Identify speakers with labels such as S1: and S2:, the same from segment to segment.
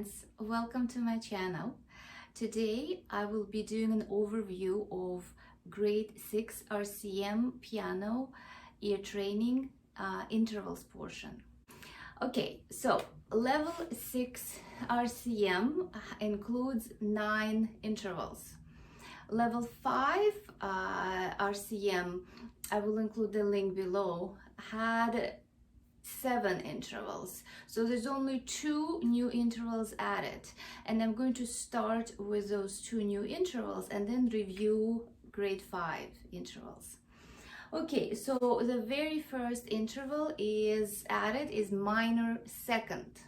S1: friends, welcome to my channel. Today I will be doing an overview of Grade 6 RCM piano ear training intervals portion. Okay, so level 6 RCM includes 9 intervals. Level 5 RCM, I will include the link below, had 7 intervals. So there's only 2 new intervals added, and I'm going to start with those 2 new intervals and then review grade 5 intervals. Okay, so the very first interval is added is minor second.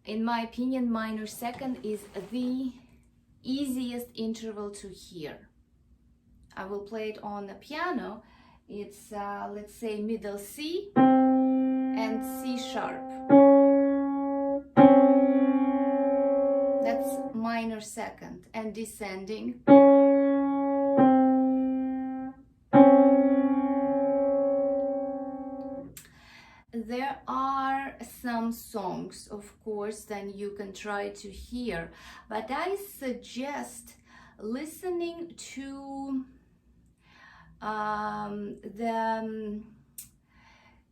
S1: In my opinion, minor second is the easiest interval to hear. I will play it on the piano. It's let's say middle C and C sharp. That's minor second. And descending. There are some songs, of course, that you can try to hear, but I suggest listening to the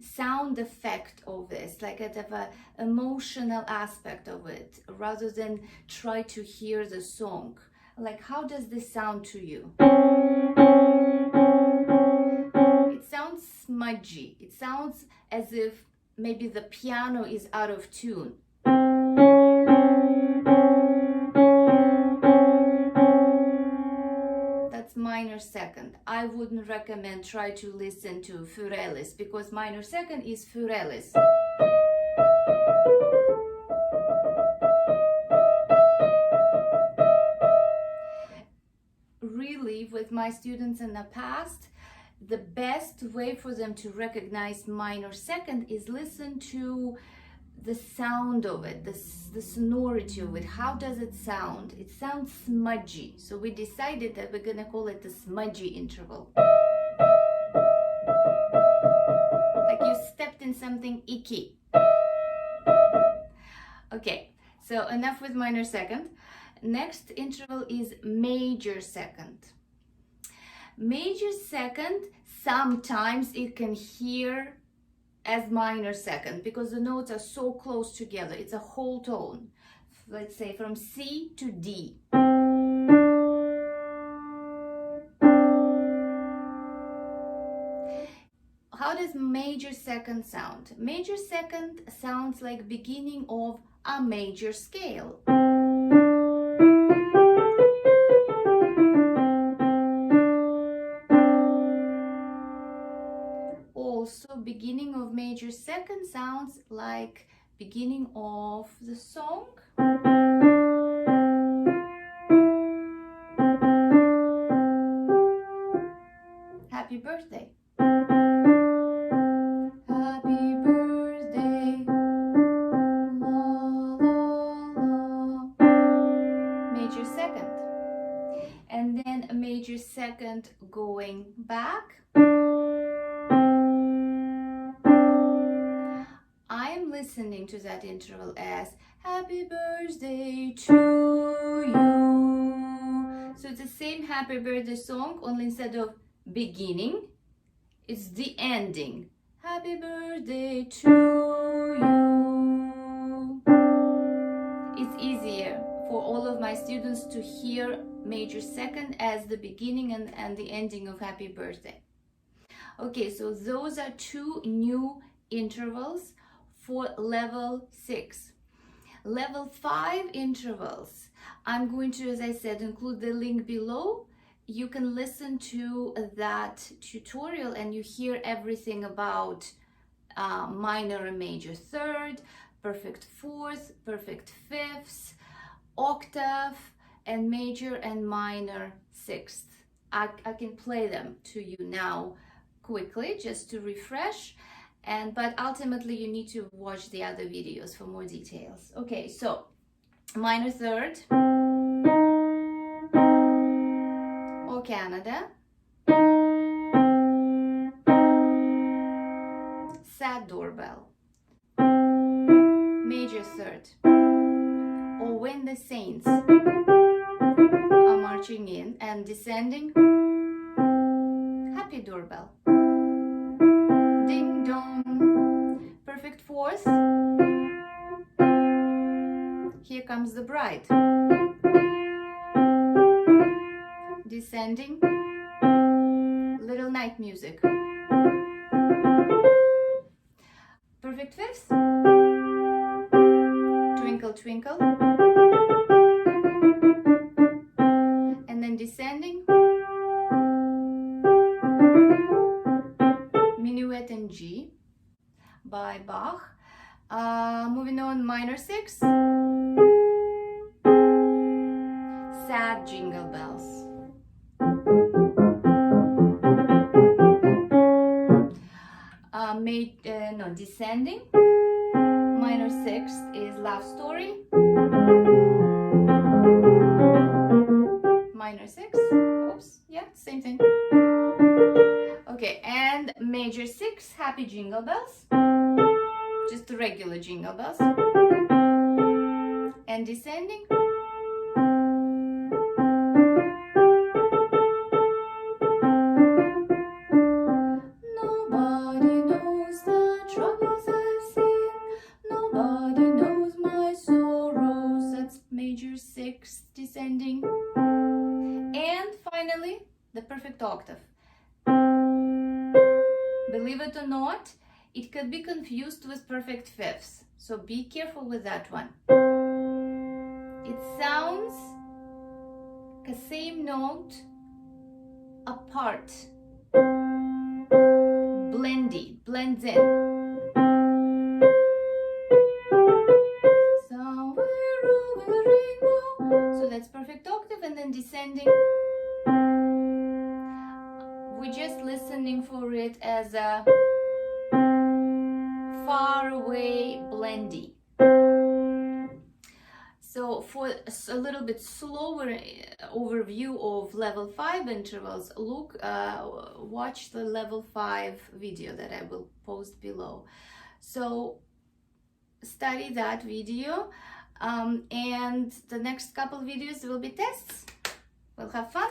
S1: sound effect of this, like an emotional aspect of it, rather than try to hear the song. Like, how does this sound to you? It sounds smudgy. It sounds as if maybe the piano is out of tune. That's minor second. I wouldn't recommend try to listen to Furelis, because minor second is Furelis. Really, with my students in the past, the best way for them to recognize minor second is listen to the sound of it, the sonority of it. How does it sound? It sounds smudgy. So we decided that we're going to call it the smudgy interval. Like you stepped in something icky. Okay, so enough with minor second. Next interval is major second. Major second, sometimes it can hear as minor second because the notes are so close together. It's a whole tone. Let's say from C to D. How does major second sound? Major second sounds like beginning of a major scale. Also, beginning of major second sounds like beginning of the song. Happy birthday. Happy birthday. La, la, la. Major second. And then a major second going back. I'm listening to that interval as happy birthday to you. So it's the same happy birthday song, only instead of beginning, it's the ending. Happy birthday to you. It's easier for all of my students to hear major second as the beginning and the ending of happy birthday. Okay, so those are 2 new intervals for level 6. Level 5 intervals, I'm going to, as I said, include the link below. You can listen to that tutorial and you hear everything about minor and major third, perfect fourth, perfect fifths, octave, and major and minor sixth. I can play them to you now quickly just to refresh. But ultimately you need to watch the other videos for more details. Okay, so minor third, O Canada, sad doorbell, major third, or when the saints are marching in and descending, happy doorbell. Ding dong. Perfect fourth. Here comes the bride. Descending. Little night music. Perfect fifth. Twinkle twinkle. And then descending. Minuet in G by Bach. Moving on, minor six. Sad jingle bells. Descending. Minor sixth is Love Story. Minor six. Oops, yeah, same thing. Okay, and major six, Happy Jingle Bells. Just the regular jingle bells. And descending. Nobody knows the troubles I've seen. Nobody knows my sorrows. That's major six, descending. And finally, the perfect octave. Believe it or not, it could be confused with perfect fifths, so be careful with that one. It sounds the same note apart. Blendy, blends in. Somewhere over the rainbow. So that's perfect octave, and then descending. We're just listening for it as a far away blendy. So for a little bit slower overview of level 5 intervals, watch the level 5 video that I will post below. So study that video, and the next couple videos will be tests. We'll have fun.